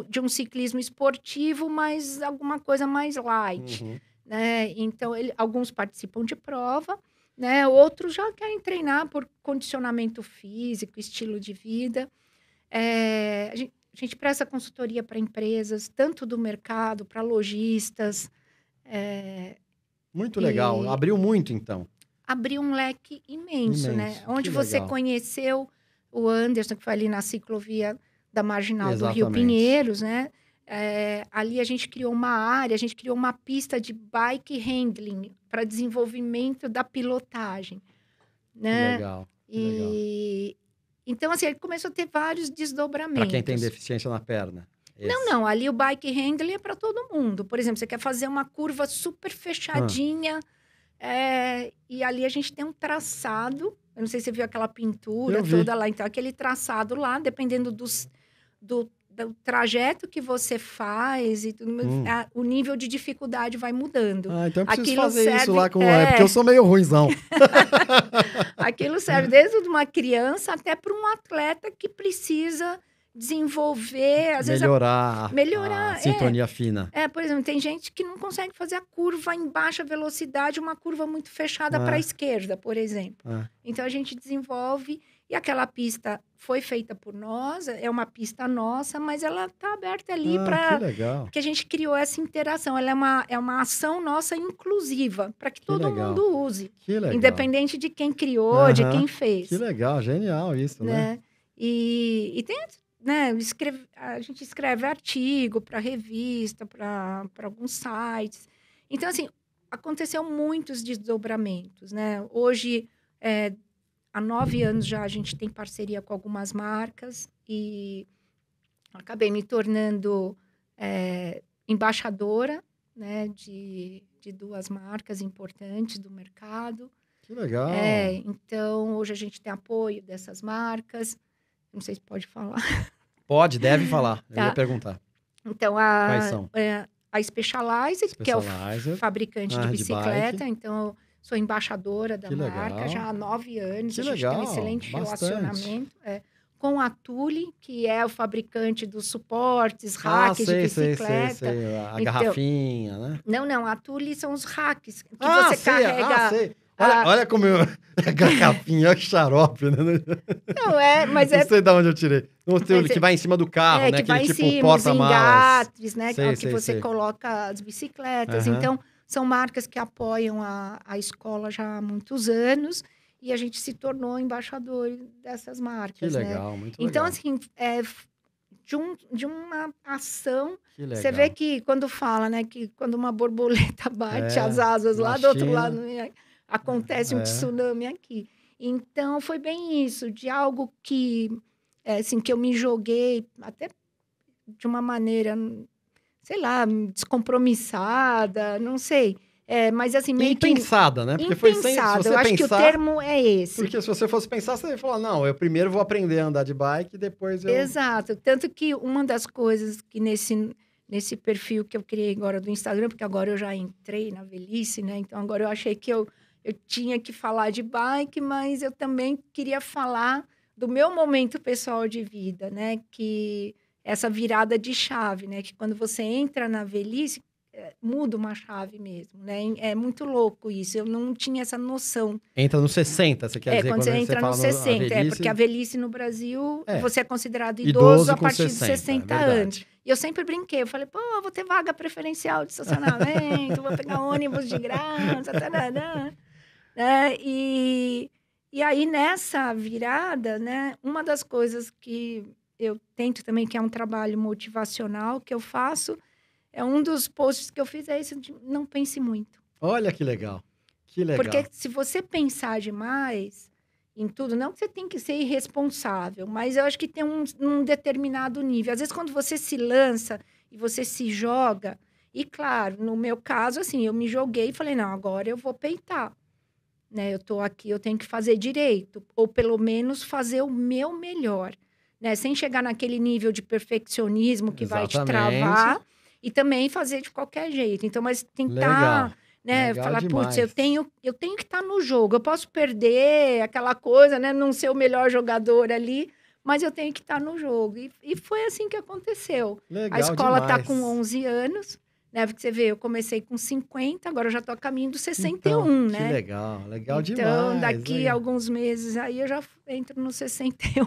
de um ciclismo esportivo, mas alguma coisa mais light, né? Então, alguns participam de prova, né? Outros já querem treinar por condicionamento físico, estilo de vida. A gente presta consultoria para empresas, tanto do mercado, para lojistas. Muito legal. Abriu muito, então. Abriu um leque imenso, né? Onde você conheceu o Anderson, que foi ali na ciclovia da Marginal do Rio Pinheiros, né? Ali a gente criou uma área, a gente criou uma pista de bike handling para desenvolvimento da pilotagem, né? Que legal. Então, assim, ele começou a ter vários desdobramentos. Para quem tem deficiência na perna. Não. Ali o bike handling é para todo mundo. Por exemplo, você quer fazer uma curva super fechadinha, e ali a gente tem um traçado. Eu não sei se você viu aquela pintura toda lá. Então, aquele traçado lá, dependendo do trajeto que você faz, e tudo, o nível de dificuldade vai mudando. Então eu preciso fazer isso lá com porque eu sou meio ruinzão. Aquilo serve desde uma criança até para um atleta que precisa desenvolver, às melhorar a sintonia fina. Por exemplo, tem gente que não consegue fazer a curva em baixa velocidade, uma curva muito fechada para a esquerda, por exemplo. Então, a gente desenvolve, e aquela pista foi feita por nós, é uma pista nossa, mas ela está aberta ali para... Que legal. Porque a gente criou essa interação, ela é uma ação nossa inclusiva, para que todo mundo use. Que legal. Independente de quem criou, de quem fez. Que legal, genial isso, né? E tem... Né, a gente escreve artigo para revista, para alguns sites. Então, assim, aconteceu muitos desdobramentos, né? Hoje, há 9 anos já, a gente tem parceria com algumas marcas e acabei me tornando embaixadora, né, de 2 marcas importantes do mercado. Que legal. Então, hoje a gente tem apoio dessas marcas. Não sei se pode falar. Pode, deve falar. Eu ia perguntar. Então, quais são? A Specialized, que é o fabricante de bicicleta. Então, eu sou embaixadora da marca já há 9 anos. A gente tem um excelente relacionamento. com a Thule, que é o fabricante dos suportes, racks de bicicleta. Sei. A Então, garrafinha, né? Não, a Thule são os racks que você carrega. Sei. Olha como eu... A garrafinha, xarope, né? Não é, mas Não sei de onde eu tirei. Não sei, que vai em cima do carro, né? Que vai Aquele em tipo cima, os porta-malas. engates, né? Que você coloca as bicicletas. Uhum. Então, são marcas que apoiam a escola já há muitos anos. E a gente se tornou embaixador dessas marcas, Que legal, muito legal. Então, assim, de uma ação, que legal. Você vê que quando fala, né? Que quando uma borboleta bate as asas lá do outro lado, acontece um tsunami aqui. Então, foi bem isso, de algo que, assim, que eu me joguei até de uma maneira, sei lá, descompromissada, não sei. Mas assim, meio impensada, né? Porque foi sem, se você eu acho pensar, que o termo é esse. Porque se você fosse pensar, você ia falar, não, eu primeiro vou aprender a andar de bike e depois eu... Exato. Tanto que uma das coisas que nesse perfil que eu criei agora do Instagram, porque agora eu já entrei na velhice, né? Então agora eu achei que eu tinha que falar de bike, mas eu também queria falar do meu momento pessoal de vida, né? Que essa virada de chave, né? Que quando você entra na velhice, muda uma chave mesmo, né? É muito louco isso, eu não tinha essa noção. Entra nos 60, você quer dizer? Quando você entra nos 60, velhice... porque a velhice no Brasil, você é considerado idoso a partir de 60 anos. E eu sempre brinquei, eu falei, pô, vou ter vaga preferencial de estacionamento, vou pegar ônibus de graça, E aí, nessa virada, né, uma das coisas que eu tento também, que é um trabalho motivacional que eu faço, um dos posts que eu fiz é esse de não pense muito. Olha que legal, que legal. Porque se você pensar demais em tudo, não que você tem que ser irresponsável, mas eu acho que tem um determinado nível. Às vezes, quando você se lança e você se joga, e claro, no meu caso, assim, eu me joguei e falei, não, agora eu vou peitar. Né? Eu tô aqui, eu tenho que fazer direito, ou pelo menos fazer o meu melhor, né? Sem chegar naquele nível de perfeccionismo que vai te travar. E também fazer de qualquer jeito. Então, mas tentar, né? Legal falar, demais. putz, eu tenho que estar no jogo. Eu posso perder aquela coisa, né? Não ser o melhor jogador ali, mas eu tenho que estar no jogo. E foi assim que aconteceu. Legal a escola demais. está com 11 anos, né? Porque você vê, eu comecei com 50, agora eu já estou a caminho dos 61, então, né? Que legal demais. Então, daqui a alguns meses aí eu já entro no 61.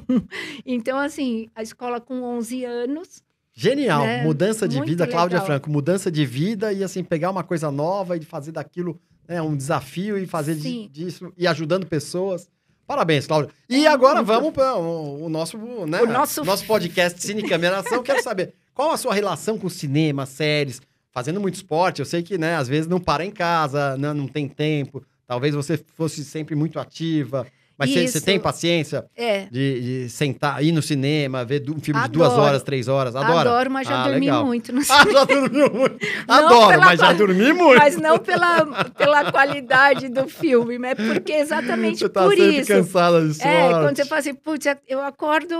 Então, assim, a escola com 11 anos... Genial, né? Mudança de Muito vida, legal. Cláudia Franco, mudança de vida e assim, pegar uma coisa nova e fazer daquilo, né, um desafio e fazer disso e ajudando pessoas. Parabéns, Cláudia. E agora vamos para o nosso, né, nosso podcast Cine Câmera Ação. Quero saber, qual a sua relação com cinema, séries, fazendo muito esporte? Eu sei que, né, às vezes não para em casa, não tem tempo, talvez você fosse sempre muito ativa. Mas você tem paciência de sentar, ir no cinema, ver um filme de 2 horas, 3 horas? Adora? Adoro, mas já dormi muito no cinema. Já dormiu muito. Adoro, mas já dormi muito. Mas não pela qualidade do filme, mas porque exatamente você tá por sempre isso. Cansada de sorte. Quando você fala assim, putz, eu acordo...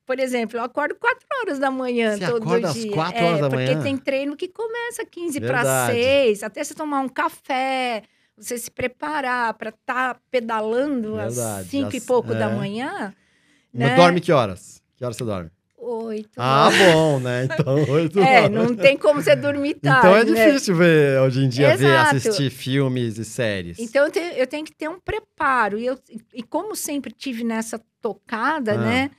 Por exemplo, eu acordo 4 horas da manhã todo dia. Você acorda às 4 horas da manhã? Porque tem treino que começa 15 para 6, até você tomar um café... Você se preparar para estar pedalando às 5 e pouco da manhã. Né? Dorme que horas? Que horas você dorme? 8 horas. Bom, né? Então, 8 horas. Não tem como você dormir tarde. Então é difícil ver, hoje em dia, assistir filmes e séries. Então eu tenho que ter um preparo. E como sempre tive nessa tocada, né?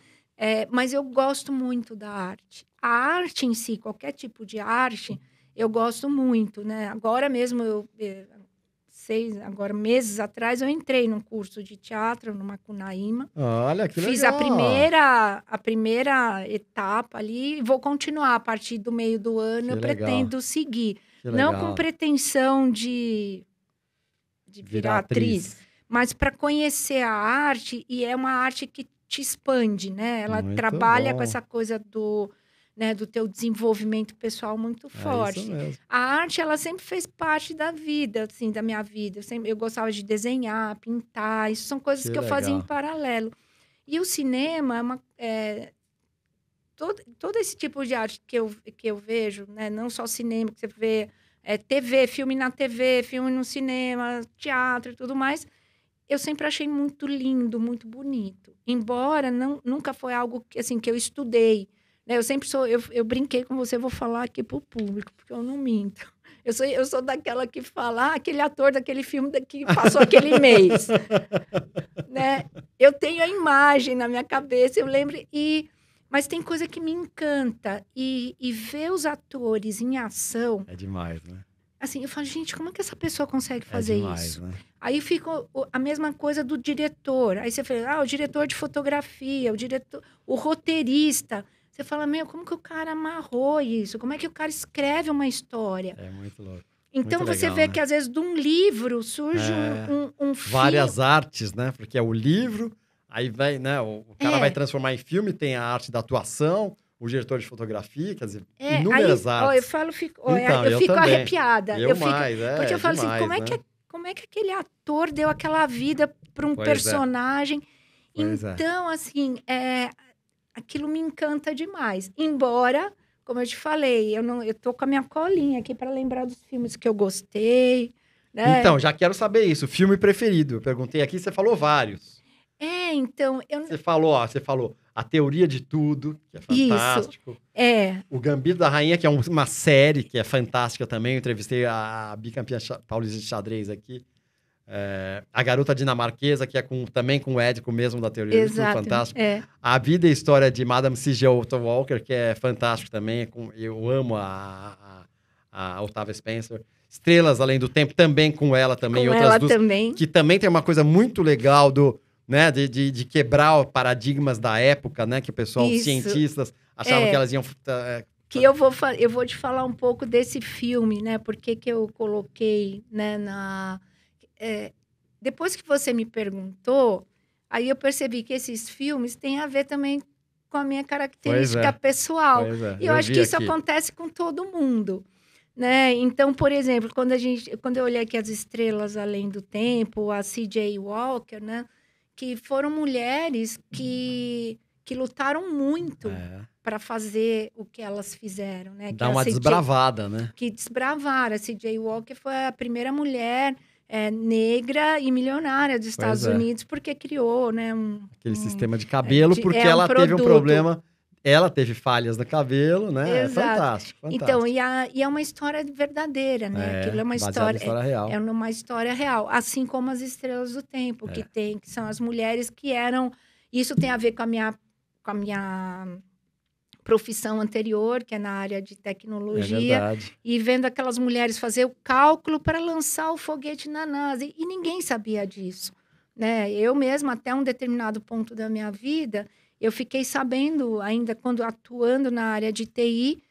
Mas eu gosto muito da arte. A arte em si, qualquer tipo de arte, eu gosto muito, né? Agora mesmo agora meses atrás, eu entrei num curso de teatro no Macunaíma. Olha, que legal. Fiz a primeira etapa ali e vou continuar a partir do meio do ano. Eu pretendo seguir. Não com pretensão de virar atriz, mas para conhecer a arte, e é uma arte que te expande, né? Ela trabalha com essa coisa do teu desenvolvimento pessoal muito forte. Isso mesmo. A arte, ela sempre fez parte da vida, assim, da minha vida. Eu gostava de desenhar, pintar, isso são coisas que eu fazia em paralelo. E o cinema todo esse tipo de arte que eu vejo, né? Não só cinema, que você vê TV, filme na TV, filme no cinema, teatro e tudo mais. eu sempre achei muito lindo, muito bonito. Embora nunca foi algo que, assim, que eu estudei. Né? Eu sempre sou... Eu brinquei com você, vou falar aqui pro público, porque eu não minto. Eu sou daquela que fala, aquele ator daquele filme que passou aquele mês. Né? Eu tenho a imagem na minha cabeça, eu lembro... Mas tem coisa que me encanta. E ver os atores em ação... É demais, né? Assim, eu falo, gente, como é que essa pessoa consegue fazer demais, isso? né? Aí fica a mesma coisa do diretor. Aí você fala, o diretor de fotografia, o roteirista. Você fala, como que o cara amarrou isso? Como é que o cara escreve uma história? É muito louco. Então muito você legal, vê né? que às vezes de um livro surge um filme. Várias artes, né? Porque é o livro, aí vai, né? O cara vai transformar em filme, tem a arte da atuação, o diretor de fotografia, quer dizer, inúmeras artes. Eu falo, Então, eu fico também. arrepiada. Porque eu falo demais, assim, como é que aquele ator deu aquela vida para um personagem? Então, assim, aquilo me encanta demais. Embora, como eu te falei, eu tô com a minha colinha aqui para lembrar dos filmes que eu gostei. Né? Então, já quero saber isso. Filme preferido. Eu perguntei aqui, você falou vários. Então... Você falou A Teoria de Tudo, que é fantástico. Isso, O Gambito da Rainha, que é uma série que é fantástica também. Eu entrevistei a bicampeã paulista de xadrez aqui. A Garota Dinamarquesa, que é também com o Ed, com o mesmo da Teoria de Tudo, fantástico. A Vida e História de Madame C.J. Walker, que é fantástico também. Eu amo a Octavia Spencer. Estrelas Além do Tempo, também com ela também. Com outras ela duas, também. Que também tem uma coisa muito legal né, de quebrar paradigmas da época, né? Que o pessoal, os cientistas, achavam que elas iam... Que eu vou te falar um pouco desse filme, né? Porque que eu coloquei, né, depois que você me perguntou, aí eu percebi que esses filmes têm a ver também com a minha característica pessoal. E eu acho que isso acontece com todo mundo. Né? Então, por exemplo, quando eu olhei aqui As Estrelas Além do Tempo, a C.J. Walker, né? Que foram mulheres que lutaram muito para fazer o que elas fizeram. Né? Dá uma desbravada, né? Que desbravaram. A C.J. Walker foi a primeira mulher negra e milionária dos Estados Unidos, porque criou, né, aquele sistema de cabelo, porque ela teve um problema... Ela teve falhas no cabelo, né? Exato. É fantástico. Então, e é uma história verdadeira, né? Aquilo é uma história real. É uma história real. Assim como As Estrelas do Tempo, que são as mulheres que eram... Isso tem a ver com a minha profissão anterior, que é na área de tecnologia. Verdade. E vendo aquelas mulheres fazer o cálculo para lançar o foguete na NASA. E ninguém sabia disso. Né? Eu mesma, até um determinado ponto da minha vida... Eu fiquei sabendo, ainda quando atuando na área de TI,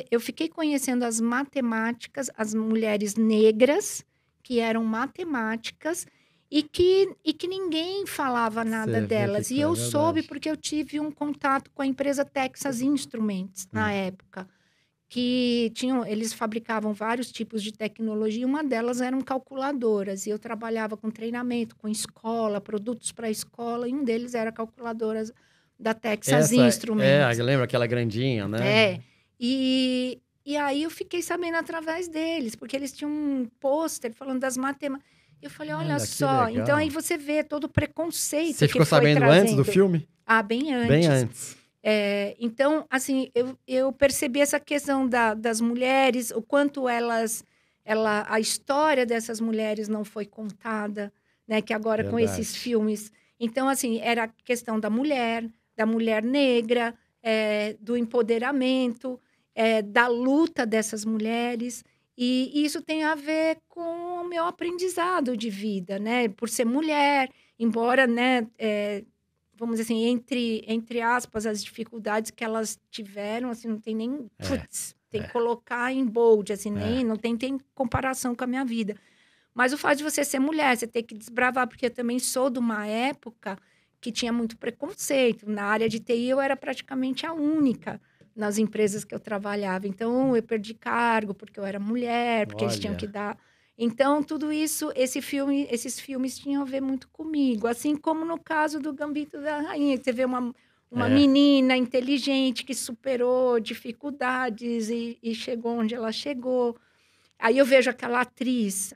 eu fiquei conhecendo as matemáticas, as mulheres negras, que eram matemáticas, e que ninguém falava nada delas. E eu soube porque eu tive um contato com a empresa Texas Instruments, na época, que eles fabricavam vários tipos de tecnologia, uma delas eram calculadoras, e eu trabalhava com treinamento, com escola, produtos para escola, e um deles era calculadoras da Texas Instruments. Eu lembro aquela grandinha, né? E aí eu fiquei sabendo através deles, porque eles tinham um pôster falando das matemáticas. Eu falei, olha só, então aí você vê todo o preconceito. Você ficou sabendo antes do filme? Bem antes. Bem antes. Então, assim, eu percebi essa questão das mulheres, o quanto a história dessas mulheres não foi contada, né? Que agora com esses filmes... Então, assim, era a questão da mulher negra, do empoderamento, da luta dessas mulheres. E isso tem a ver com o meu aprendizado de vida, né? Por ser mulher, embora, né... vamos dizer assim, entre aspas, as dificuldades que elas tiveram, assim, não tem nem... tem que colocar em bold, assim, não tem comparação com a minha vida. Mas o fato de você ser mulher, você ter que desbravar, porque eu também sou de uma época que tinha muito preconceito. Na área de TI, eu era praticamente a única nas empresas que eu trabalhava. Então, eu perdi cargo porque eu era mulher, porque eles tinham que dar... Então, tudo isso, esses filmes tinham a ver muito comigo. Assim como no caso do Gambito da Rainha, que você vê uma menina inteligente que superou dificuldades e chegou onde ela chegou. Aí eu vejo aquela atriz,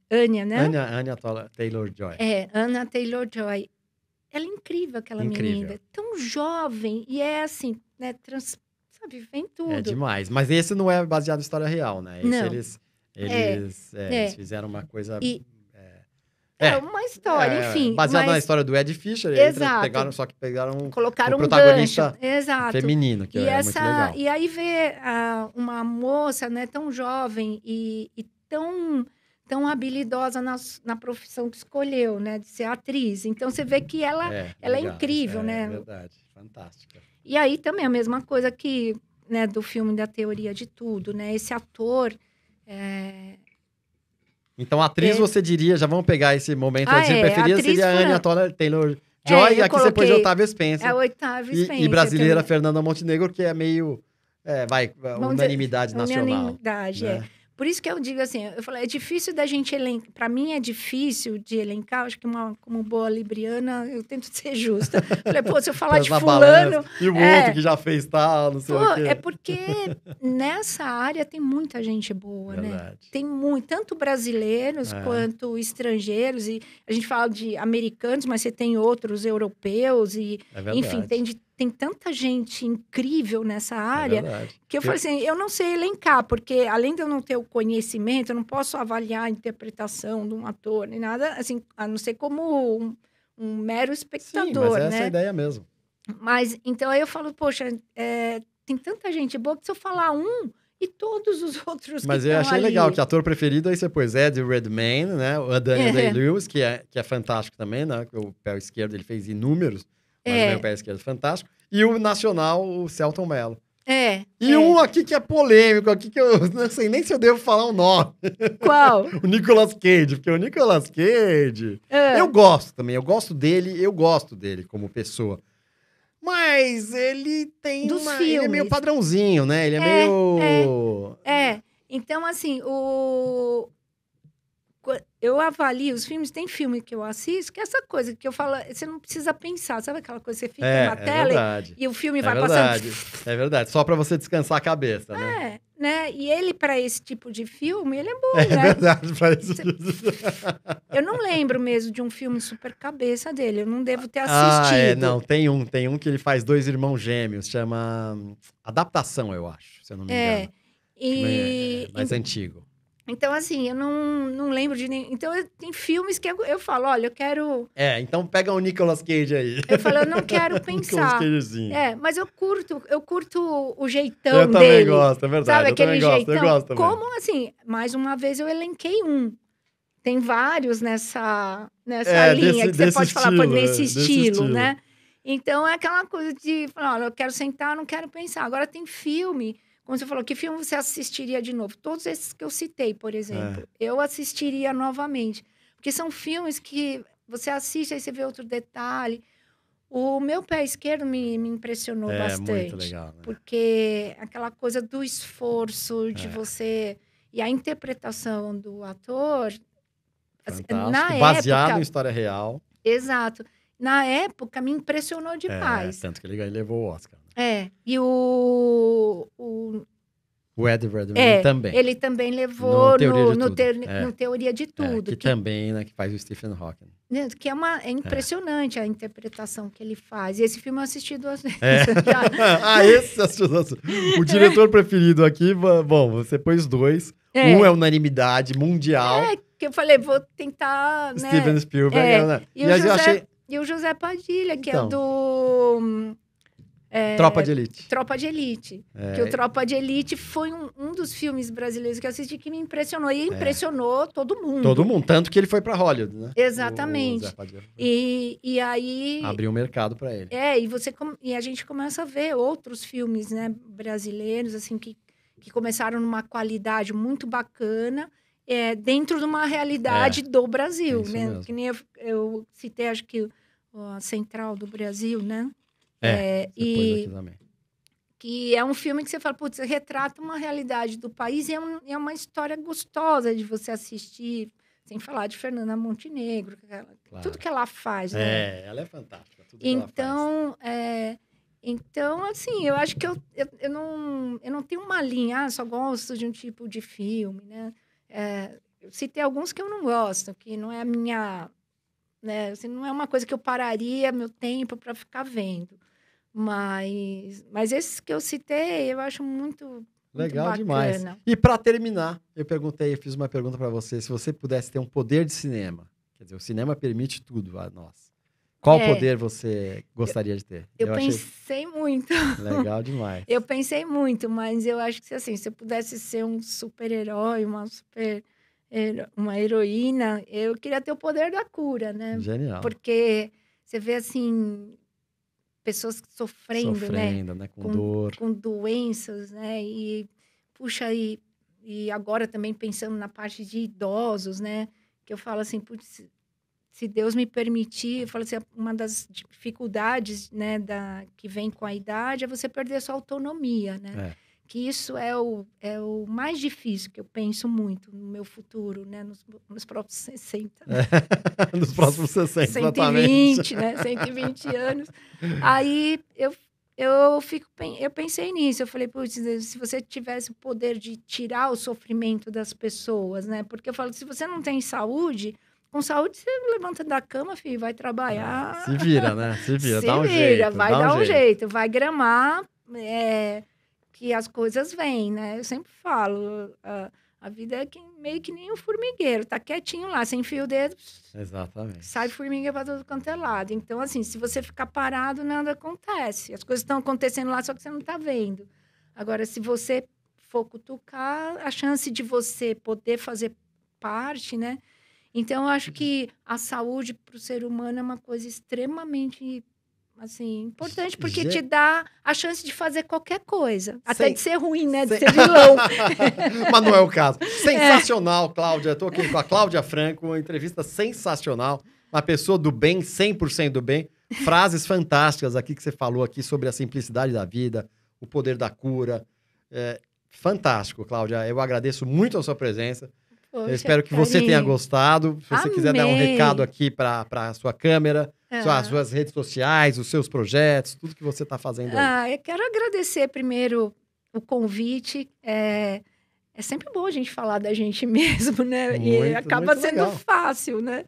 Anya, né? Anya Taylor-Joy. Anya Taylor-Joy. Ela é incrível, aquela Incrível. menina. Tão jovem. E é assim, né? Sabe, vem tudo. É demais. Mas esse não é baseado em história real, né? Esse Não. eles fizeram uma coisa... Uma história, enfim. Baseado na mas história do Ed Fisher, Exato. pegaram colocaram o protagonista gancho. Exato. feminino, que é muito legal. E aí ver uma moça, né, tão jovem e tão habilidosa na profissão que escolheu, né, de ser atriz. Então você vê que ela é legal, incrível, né? É verdade, fantástica. E aí também a mesma coisa que, né, do filme da Teoria de Tudo, né? Esse ator Então, a atriz, você diria, já vamos pegar esse momento, a preferida seria a Anya Taylor-Joy, e aqui você pôs a Octavia Spencer. É a Octavia Spencer. E brasileira, Fernanda Montenegro, que é meio, unanimidade nacional. Unanimidade, né? Por isso que eu digo assim, eu falei, é difícil da gente elencar, para mim é difícil de elencar, acho que como boa libriana, eu tento ser justa. Falei, pô, se eu falar de fulano... E o outro que já fez tal, não sei o quê. É porque nessa área tem muita gente boa, né? Tem tanto brasileiros quanto estrangeiros, e a gente fala de americanos, mas você tem outros europeus, e enfim, tem tanta gente incrível nessa área que eu falei assim, eu não sei elencar, porque além de eu não ter o conhecimento, eu não posso avaliar a interpretação de um ator, nem nada, assim, a não ser como um mero espectador, mas essa né? é a ideia mesmo. Mas, então, aí eu falo, poxa, tem tanta gente boa que se eu falar e todos os outros mas eu achei legal que ator preferido, aí você pôs Eddie Redmayne, né? O Daniel Day-Lewis, que é fantástico também, né? O pé esquerdo, ele fez inúmeros. Mas o pé esquerdo fantástico. E o nacional, o Selton Mello. Um aqui que é polêmico, aqui que eu não sei nem se eu devo falar o nome. Qual? O Nicolas Cage, porque o Nicolas Cage... Eu gosto também, eu gosto dele como pessoa. Mas ele tem ele é meio padrãozinho, né? Ele é meio... Então, assim, eu avalio os filmes, tem filme que eu assisto, que é essa coisa que eu falo, você não precisa pensar, sabe aquela coisa que você fica na tela e o filme vai passando... É verdade, só pra você descansar a cabeça, né? Né? E ele, pra esse tipo de filme, ele é bom, né? É verdade, pra isso. Eu não lembro mesmo de um filme super cabeça dele, eu não devo ter assistido. Não, tem um que ele faz 2 irmãos gêmeos, chama Adaptação, eu acho, se eu não me engano. Mais antigo. Então, assim, eu não lembro de nenhum... Então, tem filmes que eu falo, olha, eu quero... então pega o Nicolas Cage aí. Eu falo, eu não quero pensar. Mas eu curto o jeitão dele. Eu também gosto, é verdade. Sabe aquele jeitão? Eu gosto também. Como, assim, mais uma vez eu elenquei um. Tem vários nessa linha que você pode falar nesse estilo, né? Então, é aquela coisa de falar, olha, eu quero sentar, não quero pensar. Agora, tem filme... Como você falou, que filme você assistiria de novo? Todos esses que eu citei, por exemplo, eu assistiria novamente. Porque são filmes que você assiste, aí você vê outro detalhe. O Meu Pé Esquerdo me impressionou bastante. Muito legal, né? Porque aquela coisa do esforço de você... E a interpretação do ator... Assim, baseado em história real. Exato. Na época, me impressionou demais. Tanto que ele levou o Oscar. E o Ed Redmayne também. Ele também levou no Teoria de Tudo. Que também, né, que faz o Stephen Hawking. Que é impressionante a interpretação que ele faz. E esse filme eu assisti 2 vezes. Esse assistiu. O diretor preferido aqui, bom, você pôs 2. Um é unanimidade mundial. Que eu falei, vou tentar, né? Steven Spielberg. Né? E o José Padilha, que é do... Tropa de Elite. Tropa de Elite. Que o Tropa de Elite foi um dos filmes brasileiros que eu assisti que me impressionou. E impressionou todo mundo. Todo mundo. Tanto que ele foi para Hollywood, né? Exatamente. E aí... Abriu um mercado para ele. E a gente começa a ver outros filmes, né, brasileiros, assim, que começaram numa qualidade muito bacana, dentro de uma realidade do Brasil, né? Mesmo. Que nem eu citei, acho que a Central do Brasil, né? Que é um filme que você fala, putz, retrata uma realidade do país e é uma história gostosa de você assistir, sem falar de Fernanda Montenegro, tudo que ela faz, né? Ela é fantástica, tudo que ela faz. Então, assim, eu acho que eu não tenho uma linha, só gosto de um tipo de filme, né? eu citei alguns que eu não gosto, que não é a minha, né, assim, não é uma coisa que eu pararia meu tempo para ficar vendo. Mas esses que eu citei, eu acho muito Legal bacana. demais. E para terminar, eu fiz uma pergunta para você, se você pudesse ter um poder de cinema, quer dizer, o cinema permite tudo a nós. Qual poder você gostaria de ter? Eu pensei muito. Legal demais. Eu pensei muito, mas eu acho que assim, se eu pudesse ser um super-herói, uma heroína, eu queria ter o poder da cura, né? Genial. Porque você vê assim, pessoas sofrendo, né? Com dor. Com doenças, né? E, puxa, e agora também pensando na parte de idosos, né? Que eu falo assim, putz, se Deus me permitir, eu falo assim, uma das dificuldades, né, que vem com a idade é você perder sua autonomia, né? Que isso é o mais difícil, que eu penso muito no meu futuro, né? Nos próximos 60. Né? Nos próximos 60, 120, né? 120 anos. Aí eu pensei nisso, eu falei, putz, se você tivesse o poder de tirar o sofrimento das pessoas, né? Porque eu falo, se você não tem saúde, com saúde você levanta da cama, filho, vai trabalhar. Se vira, né? Se vira, dá um jeito. Vai dar um jeito, vai gramar, que as coisas vêm, né? Eu sempre falo, a vida é meio que nem um formigueiro, tá quietinho lá, sem fio o dedo. Exatamente. Sai formiga para todo quanto é lado. Então, assim, se você ficar parado, nada acontece. As coisas estão acontecendo lá, só que você não tá vendo. Agora, se você for cutucar, a chance de você poder fazer parte, né? Então, eu acho que a saúde para o ser humano é uma coisa extremamente, assim, importante, porque te dá a chance de fazer qualquer coisa. Até de ser ruim, né? De ser vilão. Mas não é o caso. Sensacional, Cláudia. Estou aqui com a Cláudia Franco, uma entrevista sensacional. Uma pessoa do bem, 100% do bem. Frases fantásticas aqui que você falou aqui sobre a simplicidade da vida, o poder da cura. Fantástico, Cláudia. Eu agradeço muito a sua presença. Poxa, eu espero que você tenha gostado. Se você quiser dar um recado aqui para a sua câmera, as suas redes sociais, os seus projetos, tudo que você está fazendo aí. Eu quero agradecer primeiro o convite. É sempre bom a gente falar da gente mesmo, né? E acaba sendo legal. Fácil, né?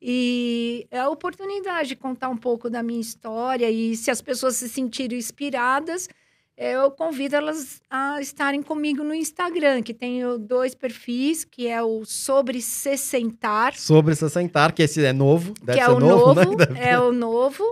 E é a oportunidade de contar um pouco da minha história. E se as pessoas se sentirem inspiradas, eu convido elas a estarem comigo no Instagram, que tenho 2 perfis, que é o Sobre Sessentar. Sobre Sessentar, que esse é novo. Deve ser novo, né? É o novo.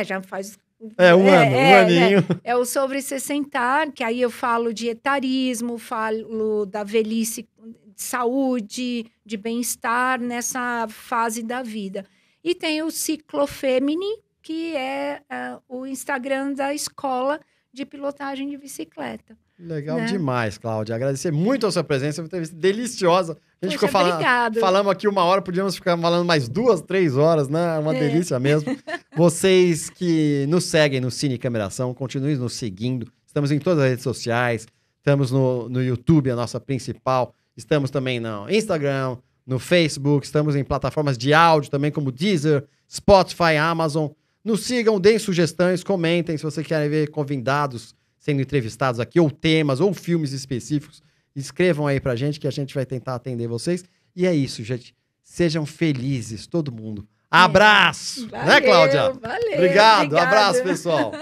Já faz... um aninho. É o Sobre Sessentar, que aí eu falo de etarismo, falo da velhice, de saúde, de bem-estar nessa fase da vida. E tem o Ciclofemini, que é o Instagram da escola de pilotagem de bicicleta. Legal, né? Demais, Cláudia. Agradecer muito a sua presença, uma entrevista deliciosa. A gente ficou falamos aqui 1 hora, podíamos ficar falando mais 2, 3 horas, né? Uma delícia mesmo. Vocês que nos seguem no Cine Cameração, continuem nos seguindo. Estamos em todas as redes sociais, estamos no YouTube, a nossa principal. Estamos também no Instagram, no Facebook, estamos em plataformas de áudio também, como Deezer, Spotify, Amazon. Nos sigam, deem sugestões, comentem se vocês querem ver convidados sendo entrevistados aqui, ou temas, ou filmes específicos. Escrevam aí pra gente que a gente vai tentar atender vocês. E é isso, gente. Sejam felizes, todo mundo. Abraço! Valeu, né, Cláudia? Valeu, Obrigado. Abraço, pessoal.